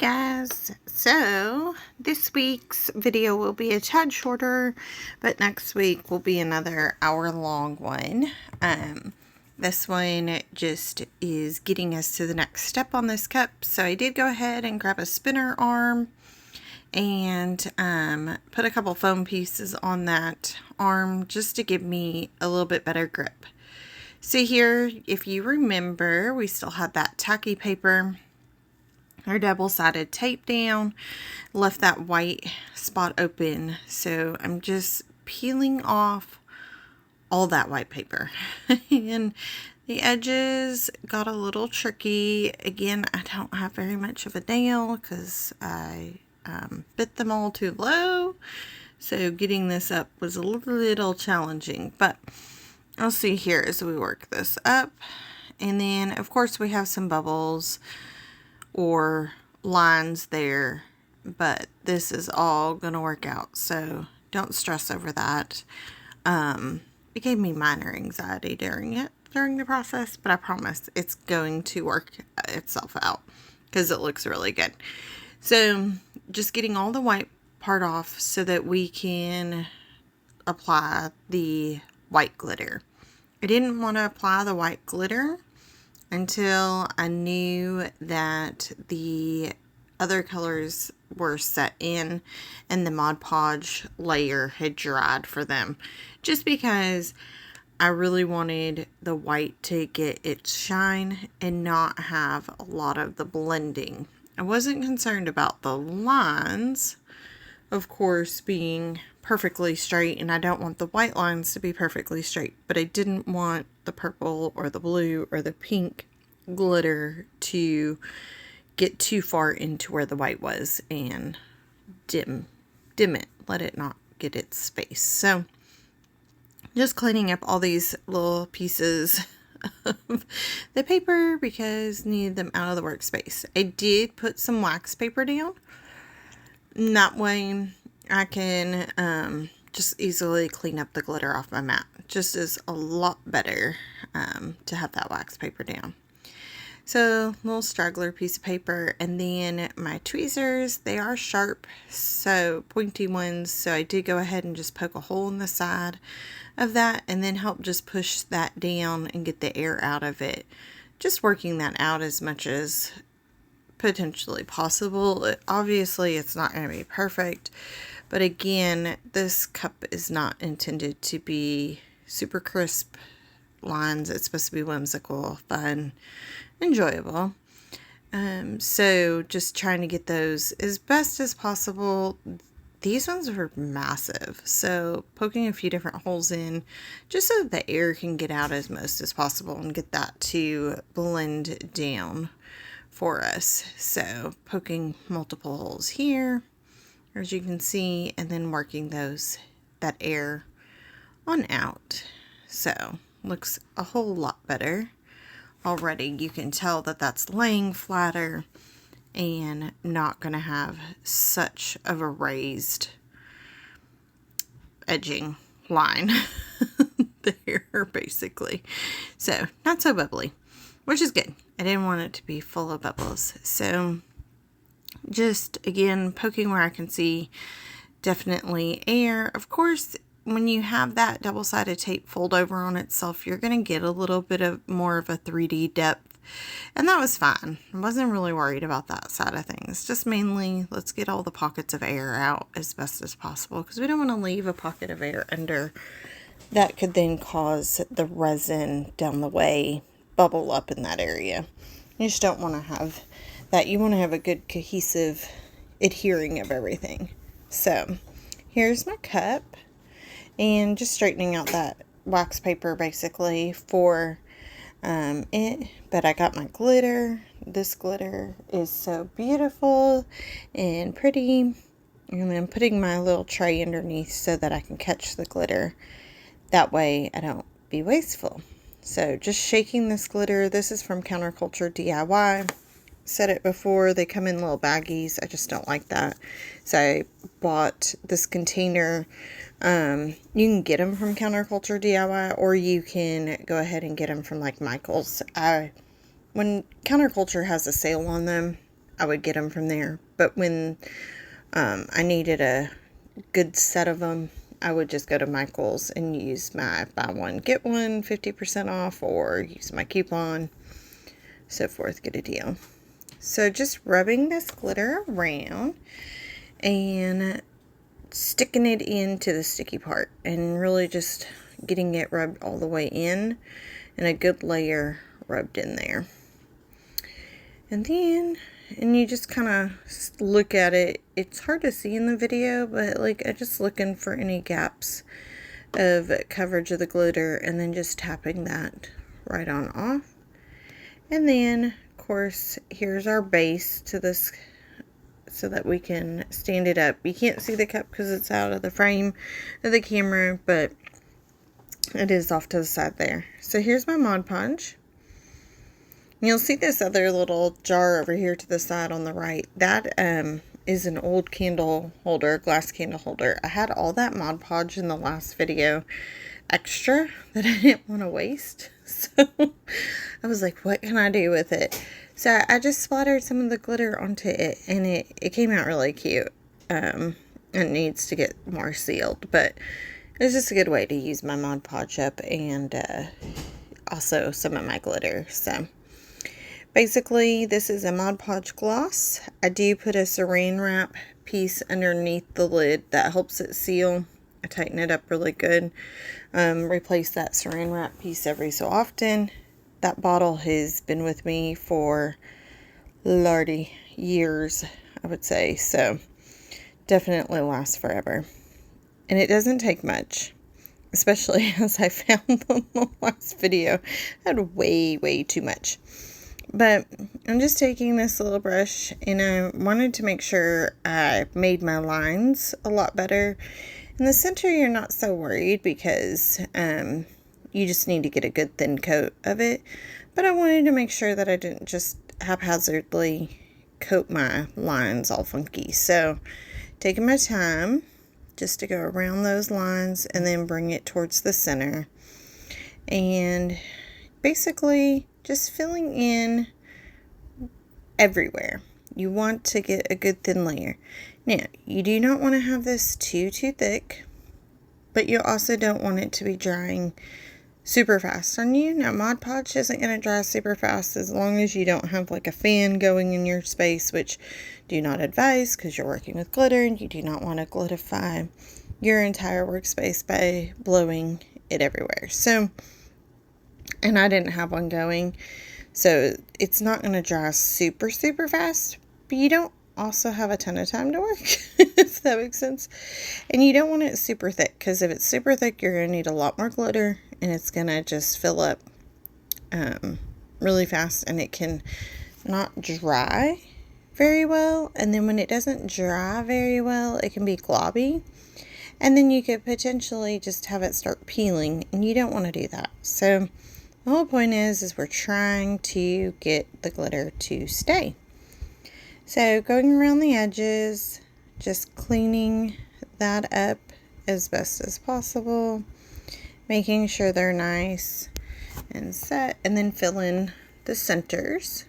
Guys, so this week's video will be a tad shorter, but next week will be another hour-long one. This one just is getting us to the next step on this cup. So I did go ahead and grab a spinner arm and put a couple foam pieces on that arm just to give me a little bit better grip. So here, if you remember, we still had that tacky paper, our double-sided tape down, left that white spot open. So I'm just peeling off all that white paper. And the edges got a little tricky. Again, I don't have very much of a nail because I bit them all too low. So getting this up was a little challenging, but I'll see here as we work this up. And then of course we have some bubbles or lines there, but this is all gonna work out, so don't stress over that. It gave me minor anxiety during the process, but I promise it's going to work itself out because it looks really good. So just getting all the white part off so that we can apply the white glitter. I didn't want to apply the white glitter until I knew that the other colors were set in and the Mod Podge layer had dried for them. Just because I really wanted the white to get its shine and not have a lot of the blending. I wasn't concerned about the lines, of course, being perfectly straight, and I don't want the white lines to be perfectly straight, but I didn't want the purple or the blue or the pink glitter to get too far into where the white was and dim it, let it not get its space. So just cleaning up all these little pieces of the paper because needed them out of the workspace. I did put some wax paper down, and that way I can just easily clean up the glitter off my mat. Just is a lot better to have that wax paper down. So little straggler piece of paper, and then my tweezers, they are sharp, so pointy ones, so I did go ahead and just poke a hole in the side of that and then help just push that down and get the air out of it. Just working that out as much as potentially possible. Obviously it's not going to be perfect, but again, this cup is not intended to be super crisp lines. It's supposed to be whimsical, fun, enjoyable. So just trying to get those as best as possible. These ones were massive, so poking a few different holes in just so that the air can get out as most as possible and get that to blend down for us. So poking multiple holes here, as you can see, and then working that air on out. So looks a whole lot better already. You can tell that that's laying flatter and not going to have such of a raised edging line there, basically. So not so bubbly, which is good. I didn't want it to be full of bubbles. So just again poking where I can see definitely air. Of course, when you have that double-sided tape fold over on itself, you're going to get a little bit of more of a 3D depth, and that was fine. I wasn't really worried about that side of things. Just mainly, let's get all the pockets of air out as best as possible, because we don't want to leave a pocket of air under. That could then cause the resin down the way bubble up in that area. You just don't want to have that. You want to have a good cohesive adhering of everything. So here's my cup. And just straightening out that wax paper basically for it. But I got my glitter. This glitter is so beautiful and pretty. And I'm putting my little tray underneath so that I can catch the glitter. That way I don't be wasteful. So just shaking this glitter. This is from Counterculture DIY. Said it before, they come in little baggies. I just don't like that. So I bought this container. You can get them from Counterculture DIY, or you can go ahead and get them from like Michael's. When Counterculture has a sale on them, I would get them from there. But when I needed a good set of them, I would just go to Michael's and use my buy one, get one 50% off, or use my coupon, so forth, get a deal. So just rubbing this glitter around and sticking it into the sticky part and really just getting it rubbed all the way in and a good layer rubbed in there. And then, and you just kind of look at it. It's hard to see in the video, but like I'm just looking for any gaps of coverage of the glitter and then just tapping that right on off. And then, of course, here's our base to this so that we can stand it up. You can't see the cup because it's out of the frame of the camera, but it is off to the side there. So here's my Mod Podge. You'll see this other little jar over here to the side on the right. That is an old candle holder, glass candle holder. I had all that Mod Podge in the last video extra that I didn't want to waste. So I was like, what can I do with it? So I just splattered some of the glitter onto it, and it came out really cute. It needs to get more sealed, but it's just a good way to use my Mod Podge up and also some of my glitter. So basically, this is a Mod Podge gloss. I do put a saran wrap piece underneath the lid that helps it seal. I tighten it up really good. Replace that saran wrap piece every so often. That bottle has been with me for lordy years, I would say. So definitely lasts forever. And it doesn't take much, especially as I found in the last video. I had way too much. But I'm just taking this little brush, and I wanted to make sure I made my lines a lot better. In the center, you're not so worried because you just need to get a good thin coat of it. But I wanted to make sure that I didn't just haphazardly coat my lines all funky. So taking my time just to go around those lines and then bring it towards the center. And basically just filling in everywhere. You want to get a good thin layer. Now, you do not want to have this too thick, but you also don't want it to be drying super fast on you. Now, Mod Podge isn't going to dry super fast as long as you don't have like a fan going in your space, which do not advise because you're working with glitter and you do not want to glitify your entire workspace by blowing it everywhere. So, and I didn't have one going, so it's not going to dry super fast, but you don't also have a ton of time to work, if that makes sense. And you don't want it super thick, because if it's super thick, you're going to need a lot more glitter, and it's going to just fill up really fast, and it can not dry very well. And then when it doesn't dry very well, it can be globby, and then you could potentially just have it start peeling, and you don't want to do that. So the whole point is we're trying to get the glitter to stay. So going around the edges, just cleaning that up as best as possible, making sure they're nice and set, and then fill in the centers.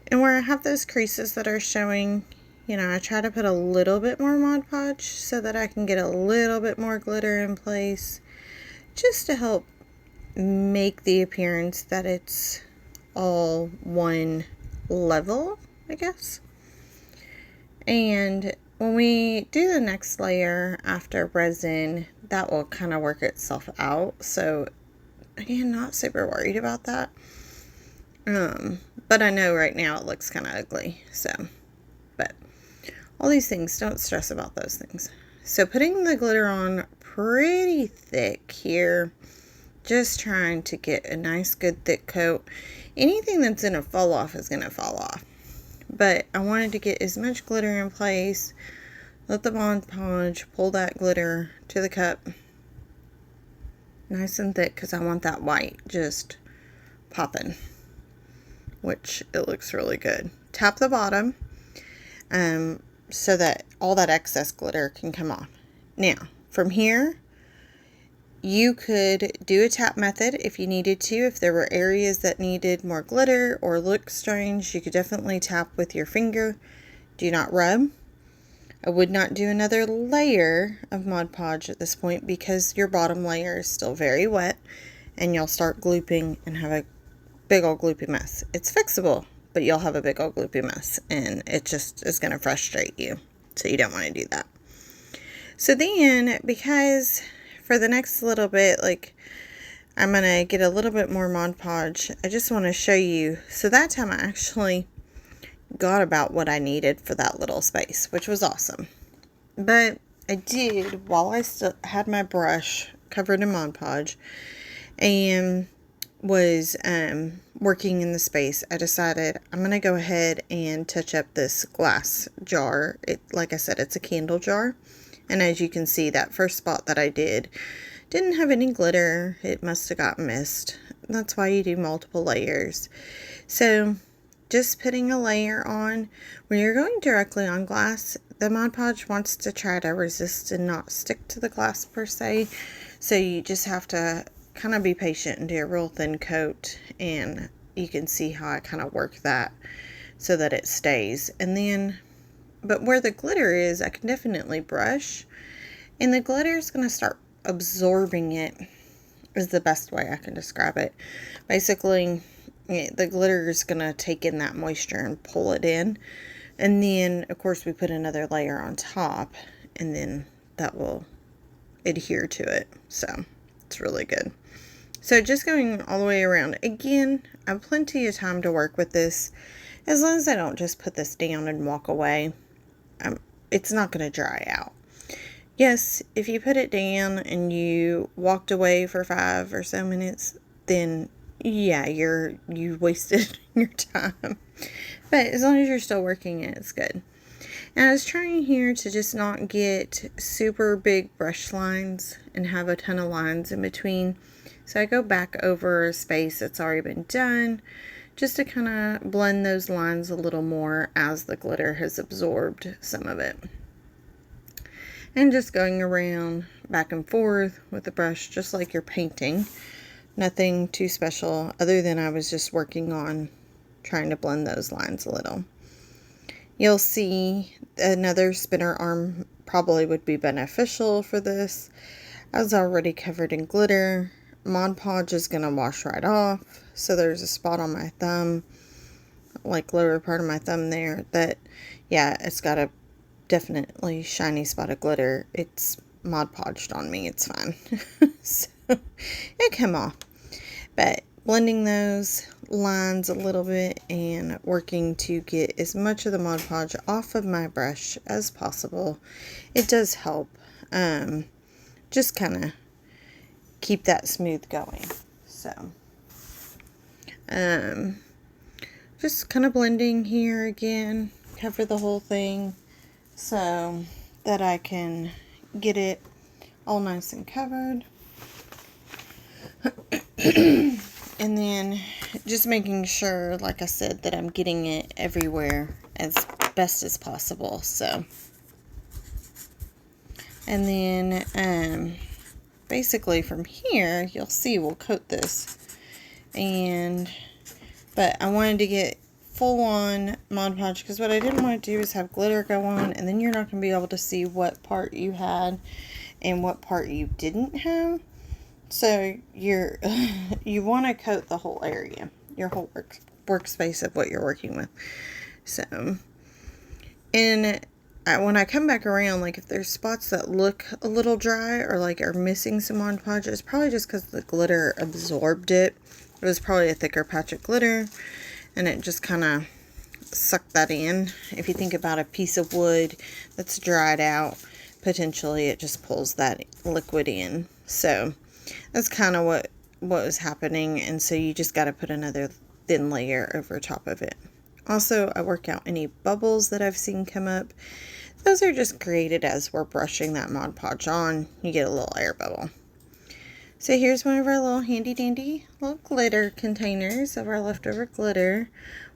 And where I have those creases that are showing, you know, I try to put a little bit more Mod Podge so that I can get a little bit more glitter in place, just to help make the appearance that it's all one level, I guess. And when we do the next layer after resin, that will kind of work itself out. So again, not super worried about that. But I know right now it looks kind of ugly. So, but all these things, don't stress about those things. So putting the glitter on pretty thick here, just trying to get a nice good thick coat. Anything that's going to fall off is going to fall off. But I wanted to get as much glitter in place. Let the Mod Podge pull that glitter to the cup nice and thick, because I want that white just popping, which it looks really good. Tap the bottom so that all that excess glitter can come off. Now, from here, You could do a tap method if you needed to. If there were areas that needed more glitter or looked strange, you could definitely tap with your finger. Do not rub. I would not do another layer of Mod Podge at this point because your bottom layer is still very wet and you'll start glooping and have a big old gloopy mess. It's fixable, but you'll have a big old gloopy mess and it just is going to frustrate you. So you don't want to do that. So then, because for the next little bit, like, I'm going to get a little bit more Mod Podge, I just want to show you. So that time I actually got about what I needed for that little space, which was awesome. But I did, while I still had my brush covered in Mod Podge and was working in the space, I decided I'm going to go ahead and touch up this glass jar. Like I said, it's a candle jar. And as you can see, that first spot that I didn't have any glitter. It must have got missed. That's why you do multiple layers. So just putting a layer on. When you're going directly on glass, the Mod Podge wants to try to resist and not stick to the glass per se. So you just have to kind of be patient and do a real thin coat. And you can see how I kind of work that so that it stays. And then, but where the glitter is, I can definitely brush. And the glitter is going to start absorbing it, is the best way I can describe it. Basically, the glitter is going to take in that moisture and pull it in. And then, of course, we put another layer on top. And then that will adhere to it. So, it's really good. So, just going all the way around. Again, I have plenty of time to work with this. As long as I don't just put this down and walk away, it's not going to dry out. Yes, if you put it down and you walked away for 5 or so minutes, then yeah, you wasted your time. But as long as you're still working it, it's good. And I was trying here to just not get super big brush lines and have a ton of lines in between. So I go back over a space that's already been done, just to kind of blend those lines a little more as the glitter has absorbed some of it. And just going around back and forth with the brush, just like you're painting. Nothing too special other than I was just working on trying to blend those lines a little. You'll see another spinner arm probably would be beneficial for this. I was already covered in glitter. Mod Podge is going to wash right off. So there's a spot on my thumb, like lower part of my thumb there, that, yeah, it's got a definitely shiny spot of glitter. It's Mod Podged on me. It's fine. So it came off. But blending those lines a little bit and working to get as much of the Mod Podge off of my brush as possible. It does help. Just kind of keep that smooth going. So just kind of blending here again, cover the whole thing so that I can get it all nice and covered. And then just making sure, like I said, that I'm getting it everywhere as best as possible. So, and then basically from here, you'll see we'll coat this. But I wanted to get full on Mod Podge because what I didn't want to do is have glitter go on and then you're not going to be able to see what part you had and what part you didn't have. So you want to coat the whole area, your whole workspace of what you're working with. So, and when I come back around, like if there's spots that look a little dry or like are missing some Mod Podge, it's probably just because the glitter absorbed it. It was probably a thicker patch of glitter and it just kind of sucked that in. If you think about a piece of wood that's dried out, potentially it just pulls that liquid in. So that's kind of what was happening, and so you just got to put another thin layer over top of it. Also, I work out any bubbles that I've seen come up. Those are just created as we're brushing that Mod Podge on. You get a little air bubble. So here's one of our little handy dandy little glitter containers of our leftover glitter.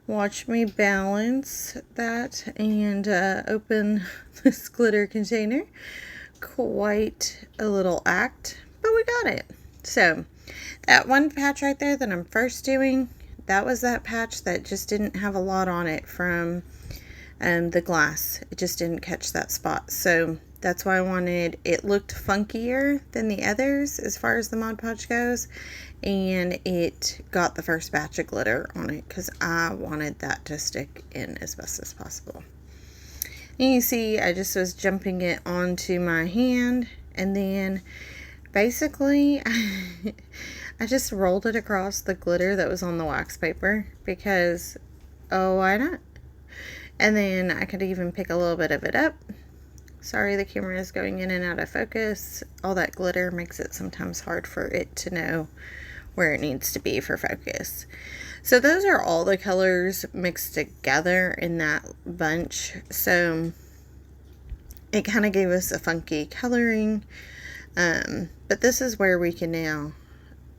Watch me balance that and open this glitter container. Quite a little act, but we got it. So that one patch right there that I'm first doing, that was that patch that just didn't have a lot on it from the glass. It just didn't catch that spot. So that's why I wanted, it looked funkier than the others as far as the Mod Podge goes. And it got the first batch of glitter on it because I wanted that to stick in as best as possible. And you see, I just was jumping it onto my hand, and then basically I just rolled it across the glitter that was on the wax paper because, oh, why not? And then I could even pick a little bit of it up. Sorry, the camera is going in and out of focus. All that glitter makes it sometimes hard for it to know where it needs to be for focus. So those are all the colors mixed together in that bunch. So it kind of gave us a funky coloring. But this is where we can now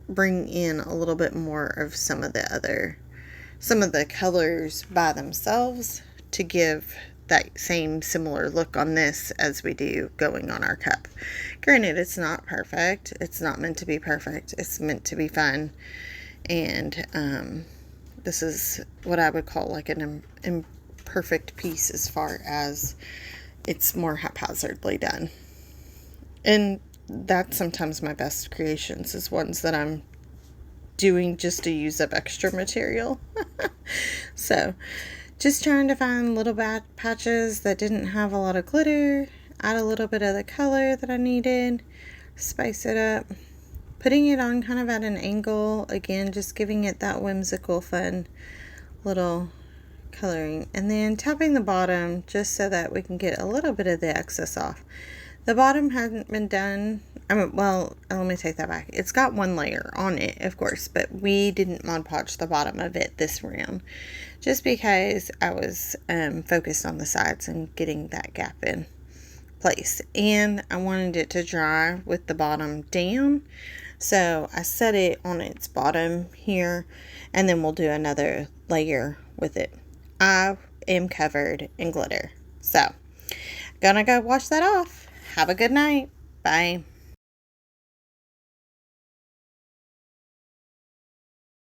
bring in a little bit more of some of the colors by themselves to give that same similar look on this as we do going on our cup. Granted, it's not perfect. It's not meant to be perfect. It's meant to be fun. And this is what I would call like an imperfect piece as far as it's more haphazardly done. And that's sometimes my best creations, is ones that I'm doing just to use up extra material. So just trying to find little patches that didn't have a lot of glitter, add a little bit of the color that I needed, spice it up, putting it on kind of at an angle, again just giving it that whimsical fun little coloring, and then tapping the bottom just so that we can get a little bit of the excess off. The bottom hadn't been done. Well, let me take that back. It's got one layer on it, of course, but we didn't Mod Podge the bottom of it this round just because I was focused on the sides and getting that gap in place, and I wanted it to dry with the bottom down, so I set it on its bottom here, and then we'll do another layer with it. I am covered in glitter, so gonna go wash that off. Have a good night. Bye.